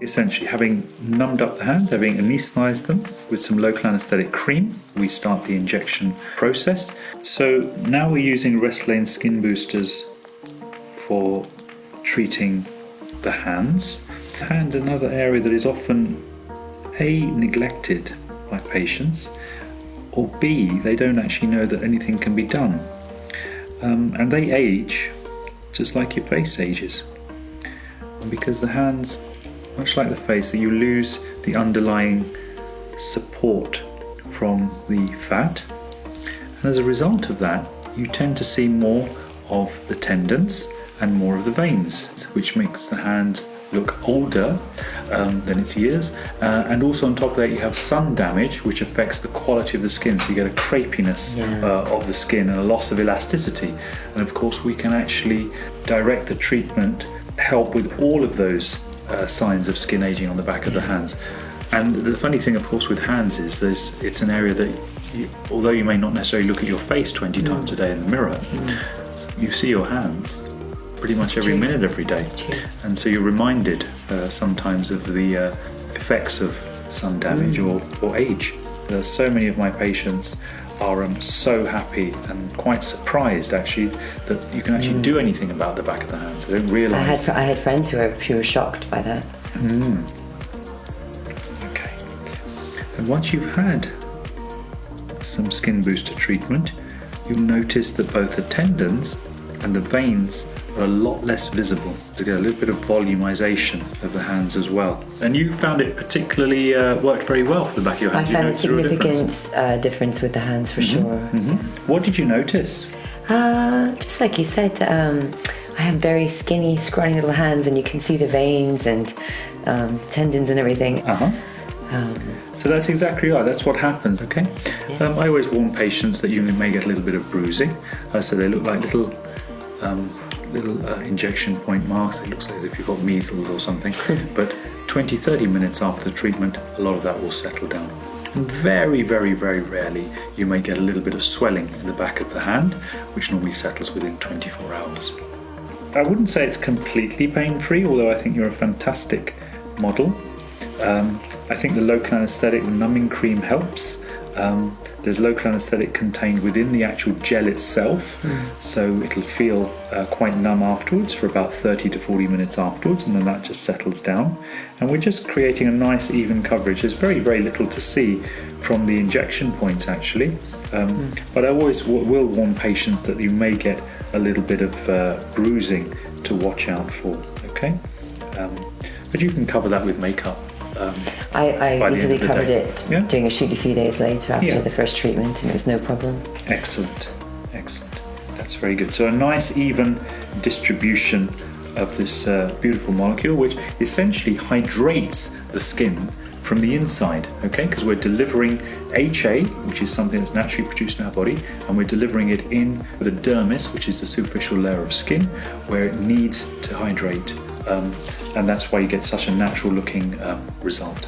Essentially, having numbed up the hands, having anaesthetized them with some local anesthetic cream, we start the injection process. So now we're using Restylane Skinboosters for treating the hands. Hands, another area that is often A, neglected by patients, or B, they don't actually know that anything can be done. And they age just like your face ages. Because the hands, much like the face, that you lose the underlying support from the fat, and as a result of that you tend to see more of the tendons and more of the veins, which makes the hand look older than its years, and also on top of that you have sun damage, which affects the quality of the skin, so you get a crepiness of the skin and a loss of elasticity. And of course we can actually direct the treatment, help with all of those signs of skin aging on the back of the hands. And the funny thing, of course, with hands is it's an area that although you may not necessarily look at your face 20 times a day in the mirror, you see your hands pretty much every minute, every day. And so you're reminded sometimes of the effects of sun damage or age. So many of my patients are so happy and quite surprised actually that you can actually do anything about the back of the hands. They don't realise. I had friends who were shocked by that. Okay. And once you've had some skin booster treatment, you'll notice that both the tendons and the veins are a lot less visible, to get a little bit of volumization of the hands as well. And you found it particularly worked very well for the back of your hands. I found a significant difference with the hands for sure. What did you notice? Just like you said, I have very skinny, scrawny little hands, and you can see the veins and tendons and everything. So that's exactly right, that's what happens, okay? I always warn patients that you may get a little bit of bruising. So they look like little injection point marks. It looks like as if you've got measles or something. But 20-30 minutes after the treatment, a lot of that will settle down. And very, very, very rarely you may get a little bit of swelling in the back of the hand, which normally settles within 24 hours. I wouldn't say it's completely pain-free, although I think you're a fantastic model. I think the local anesthetic numbing cream helps. There's local anesthetic contained within the actual gel itself, so it'll feel quite numb afterwards for about 30 to 40 minutes afterwards, and then that just settles down. And we're just creating a nice even coverage. There's very, very little to see from the injection points actually, but I always will warn patients that you may get a little bit of bruising to watch out for, okay? But you can cover that with makeup. I easily covered it doing a shoot a few days later after the first treatment, and it was no problem. Excellent, excellent. That's very good. So a nice even distribution of this beautiful molecule, which essentially hydrates the skin from the inside, okay? Because we're delivering HA, which is something that's naturally produced in our body, and we're delivering it in the dermis, which is the superficial layer of skin, where it needs to hydrate. And that's why you get such a natural looking result.